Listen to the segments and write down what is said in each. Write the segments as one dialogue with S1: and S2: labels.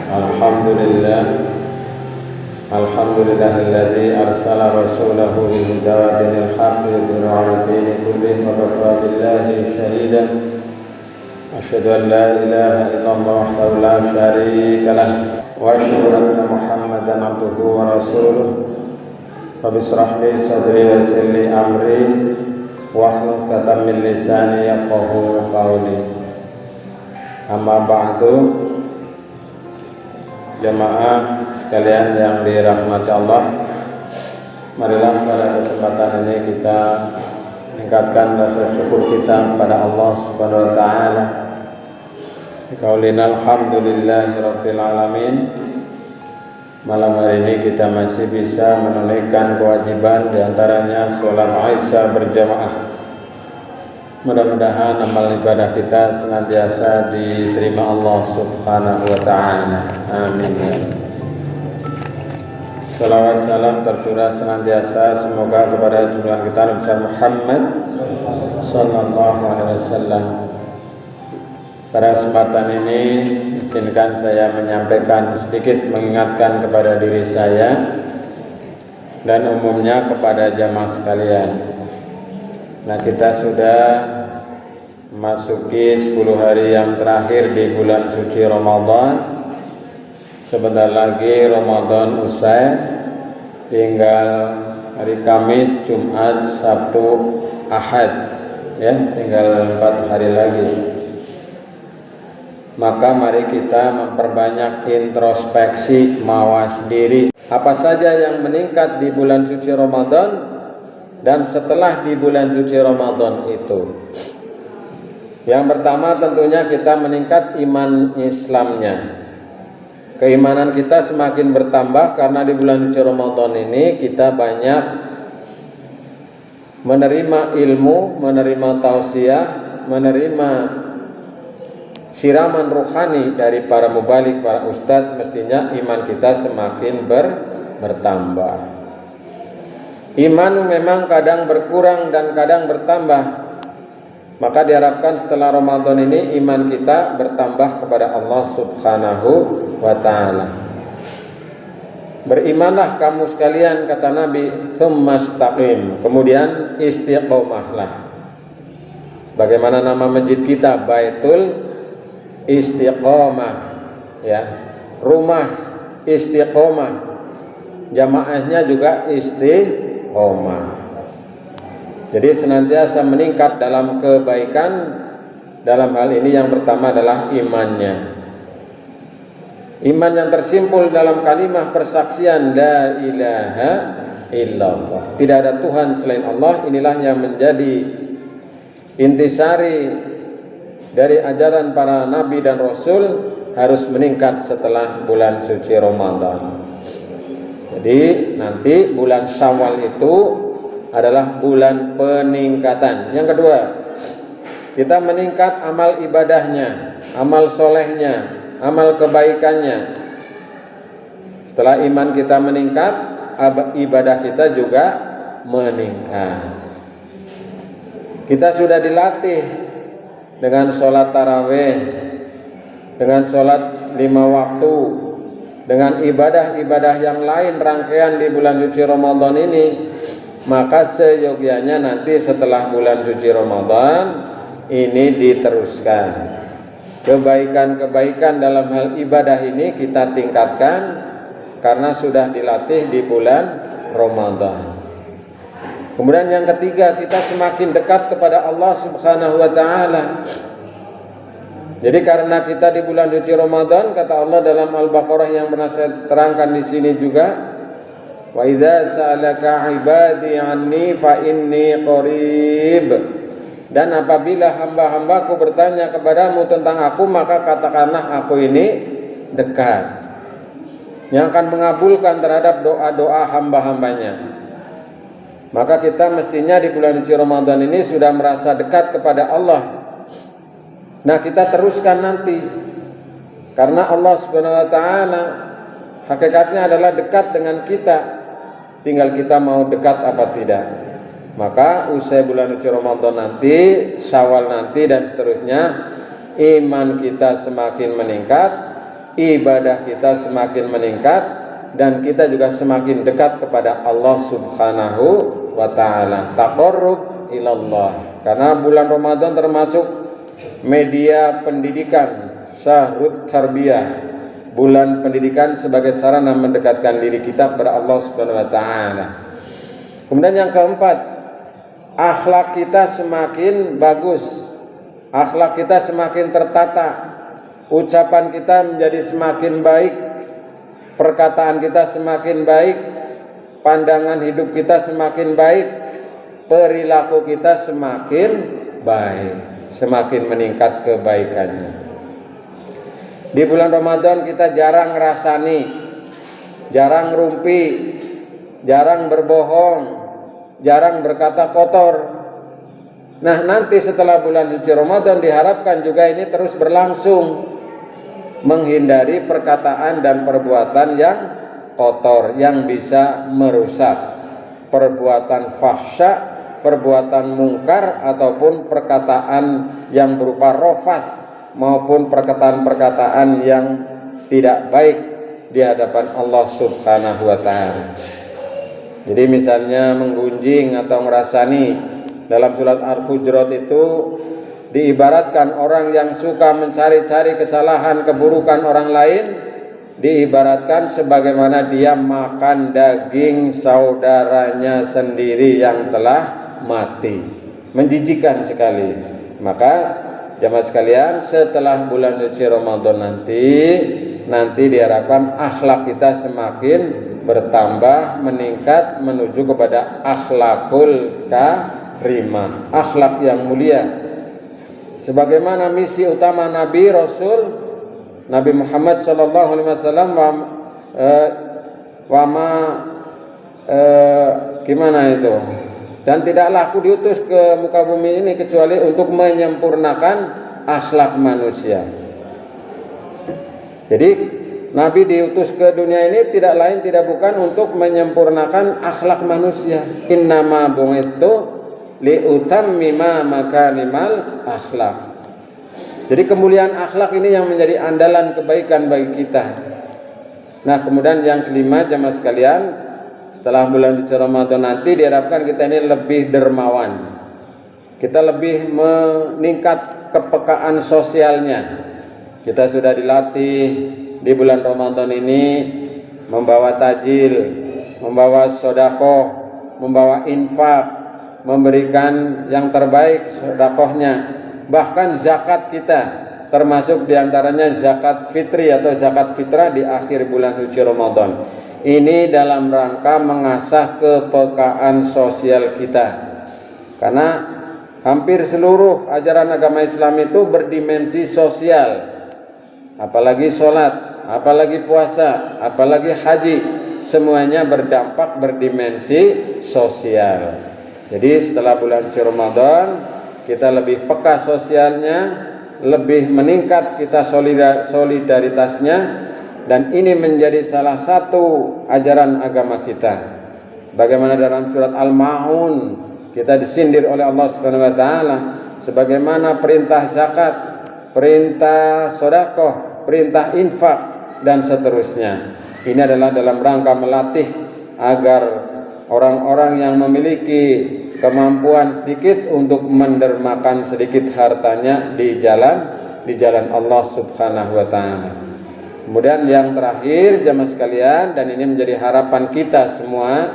S1: Alhamdulillahilladzi arsala rasulahu bil huda wa dinil haqqi yudhhiruhu 'ala dini kullihi wa kafaa billahi shahidan. Asyhadu an la ilaha illallah wahdahu la syarika lah wa asyhadu anna Muhammadan 'abduhu wa rasuluh. Rabbi shrah li sadri wa yassir li amri wahlul 'uqdatam min lisani yafqahu qawli. Amma ba'du. Jamaah sekalian yang dirahmati Allah, marilah pada kesempatan ini kita meningkatkan rasa syukur kita kepada Allah Subhanahu wa taala. Qaulina alhamdulillahirabbil alamin. Malam hari ini kita masih bisa menunaikan kewajiban diantaranya sholat Aisyah berjamaah. Mudah-mudahan amal ibadah kita senantiasa diterima Allah Subhanahu wa ta'ala. Amin. Salawat salam tercurah senantiasa semoga kepada junjungan kita Nabi Muhammad sallallahu alaihi wasallam. Pada kesempatan ini izinkan saya menyampaikan sedikit mengingatkan kepada diri saya dan umumnya kepada jamaah sekalian. Nah, kita sudah memasuki 10 hari yang terakhir di bulan suci Ramadan. Sebentar lagi Ramadan usai, tinggal hari Kamis, Jumat, Sabtu, Ahad, ya, tinggal 4 hari lagi. Maka mari kita memperbanyak introspeksi, mawas diri. Apa saja yang meningkat di bulan suci Ramadan dan setelah di bulan suci Ramadan itu. Yang pertama tentunya kita meningkat iman Islamnya. Keimanan kita semakin bertambah karena di bulan suci Ramadan ini kita banyak menerima ilmu, menerima tausiah, menerima siraman rohani dari para mubalik, para ustadz. Mestinya iman kita semakin bertambah. Iman memang kadang berkurang dan kadang bertambah. Maka diharapkan setelah Ramadan ini iman kita bertambah kepada Allah Subhanahu wa ta'ala. Berimanlah kamu sekalian, kata Nabi, tsumastaqim, kemudian istiqomahlah. Bagaimana nama masjid kita? Baitul Istiqomah, ya. Rumah istiqomah. Jamaahnya juga istiqomah. Jadi senantiasa meningkat dalam kebaikan. Dalam hal ini yang pertama adalah imannya. Iman yang tersimpul dalam kalimat persaksian la ilaha illallah, tidak ada Tuhan selain Allah. Inilah yang menjadi intisari dari ajaran para nabi dan rasul, harus meningkat setelah bulan suci Ramadan. Jadi nanti bulan Syawal itu adalah bulan peningkatan. Yang kedua, kita meningkat amal ibadahnya, amal solehnya, amal kebaikannya. Setelah iman kita meningkat, ibadah kita juga meningkat. Kita sudah dilatih dengan sholat tarawih, dengan sholat 5 waktu, dengan ibadah-ibadah yang lain rangkaian di bulan suci Ramadan ini. Maka seyogyanya nanti setelah bulan suci Ramadan ini diteruskan. Kebaikan-kebaikan dalam hal ibadah ini kita tingkatkan karena sudah dilatih di bulan Ramadan. Kemudian yang ketiga, kita semakin dekat kepada Allah Subhanahu wa ta'ala. Jadi karena kita di bulan suci Ramadan, kata Allah dalam Al-Baqarah yang pernah saya terangkan di sini juga, wa idza sa'alaka 'ibadi 'anni fa inni qarib. Dan apabila hamba-hambaku bertanya kepadamu tentang aku, maka katakanlah aku ini dekat, yang akan mengabulkan terhadap doa-doa hamba-hambanya. Maka kita mestinya di bulan suci Ramadan ini sudah merasa dekat kepada Allah. Nah, kita teruskan nanti, karena Allah Subhanahu wa ta'ala hakikatnya adalah dekat dengan kita. Tinggal kita mau dekat apa tidak. Maka usai bulan suci Ramadan nanti, Syawal nanti dan seterusnya, iman kita semakin meningkat, ibadah kita semakin meningkat dan kita juga semakin dekat kepada Allah Subhanahu wa taala. Taqarrub ilallah. Karena bulan Ramadan termasuk media pendidikan, syahrut tarbiyah, bulan pendidikan sebagai sarana mendekatkan diri kita kepada Allah Subhanahu wa taala. Kemudian yang keempat, akhlak kita semakin bagus, akhlak kita semakin tertata, ucapan kita menjadi semakin baik, perkataan kita semakin baik, pandangan hidup kita semakin baik, perilaku kita semakin baik, semakin meningkat kebaikannya. Di bulan Ramadan kita jarang ngerasani, jarang rumpi, jarang berbohong, jarang berkata kotor. Nah, nanti setelah bulan suci Ramadan diharapkan juga ini terus berlangsung, menghindari perkataan dan perbuatan yang kotor yang bisa merusak, perbuatan fahsya, perbuatan mungkar, ataupun perkataan yang berupa rofas maupun perkataan-perkataan yang tidak baik di hadapan Allah Subhanahu wa taala. Jadi misalnya menggunjing atau ngerasani, dalam surat Al-Hujurat itu diibaratkan orang yang suka mencari-cari kesalahan, keburukan orang lain, diibaratkan sebagaimana dia makan daging saudaranya sendiri yang telah mati. Menjijikkan sekali. Maka jamaah sekalian, setelah bulan suci Ramadan nanti diharapkan akhlak kita semakin bertambah, meningkat menuju kepada akhlakul karimah, akhlak yang mulia. Sebagaimana misi utama Nabi Rasul Nabi Muhammad sallallahu alaihi wasallam gimana itu? Dan tidaklah aku diutus ke muka bumi ini kecuali untuk menyempurnakan akhlak manusia. Jadi Nabi diutus ke dunia ini tidak lain tidak bukan untuk menyempurnakan akhlak manusia. Innama bu'istu liutammima makarimal akhlak. Jadi kemuliaan akhlak ini yang menjadi andalan kebaikan bagi kita. Nah, kemudian yang kelima jamaah sekalian, setelah bulan suci Ramadan nanti diharapkan kita ini lebih dermawan. Kita lebih meningkat kepekaan sosialnya. Kita sudah dilatih di bulan Ramadan ini membawa tajil, membawa sedekah, membawa infak, memberikan yang terbaik sedekahnya. Bahkan zakat kita, termasuk diantaranya zakat fitri atau zakat fitrah di akhir bulan suci Ramadan. Ini dalam rangka mengasah kepekaan sosial kita. Karena hampir seluruh ajaran agama Islam itu berdimensi sosial. Apalagi sholat, apalagi puasa, apalagi haji, semuanya berdampak berdimensi sosial. Jadi setelah bulan suci Ramadan kita lebih peka sosialnya, lebih meningkat kita solidaritasnya, dan ini menjadi salah satu ajaran agama kita. Bagaimana dalam surat Al-Ma'un kita disindir oleh Allah Subhanahu wa taala, sebagaimana perintah zakat, perintah sedekah, perintah infak dan seterusnya. Ini adalah dalam rangka melatih agar orang-orang yang memiliki kemampuan sedikit untuk mendermakan sedikit hartanya di jalan Allah Subhanahu wa taala. Kemudian yang terakhir jamaah sekalian, dan ini menjadi harapan kita semua,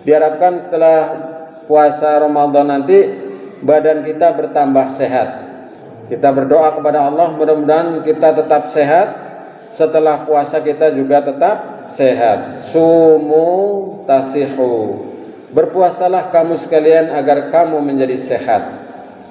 S1: diharapkan setelah puasa Ramadan nanti badan kita bertambah sehat. Kita berdoa kepada Allah mudah-mudahan kita tetap sehat, setelah puasa kita juga tetap sehat. Sumu tasihu, berpuasalah kamu sekalian agar kamu menjadi sehat.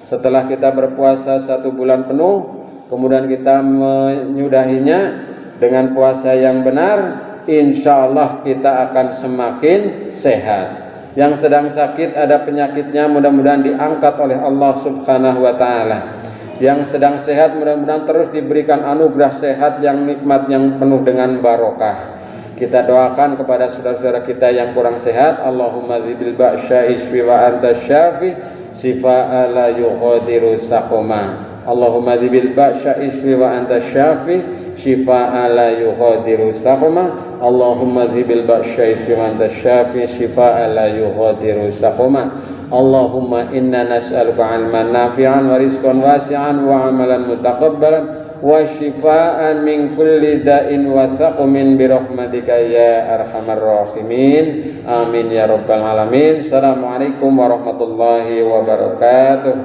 S1: Setelah kita berpuasa 1 bulan penuh, kemudian kita menyudahinya dengan puasa yang benar, insya Allah kita akan semakin sehat. Yang sedang sakit ada penyakitnya, mudah-mudahan diangkat oleh Allah Subhanahu wa taala. Yang sedang sehat mudah-mudahan terus diberikan anugerah sehat yang nikmat, yang penuh dengan barokah. Kita doakan kepada saudara-saudara kita yang kurang sehat, Allahumma dzibil ba'sya isfi wa anta syafi sifa'a la yughadiru saqama. Allahumma dzibil ba'sya isfi wa anta syafi شفاء لا يغادر سقما اللهم اذهب البأس وأنت الشافي شفاء لا يغادر سقما اللهم إنا نسألك علما نافعا ورزقا واسعا وعملا متقبلا وشفاء من كل داء وسقم برحمتك يا أرحم الراحمين آمين يا رب العالمين. السلام عليكم ورحمة الله وبركاته.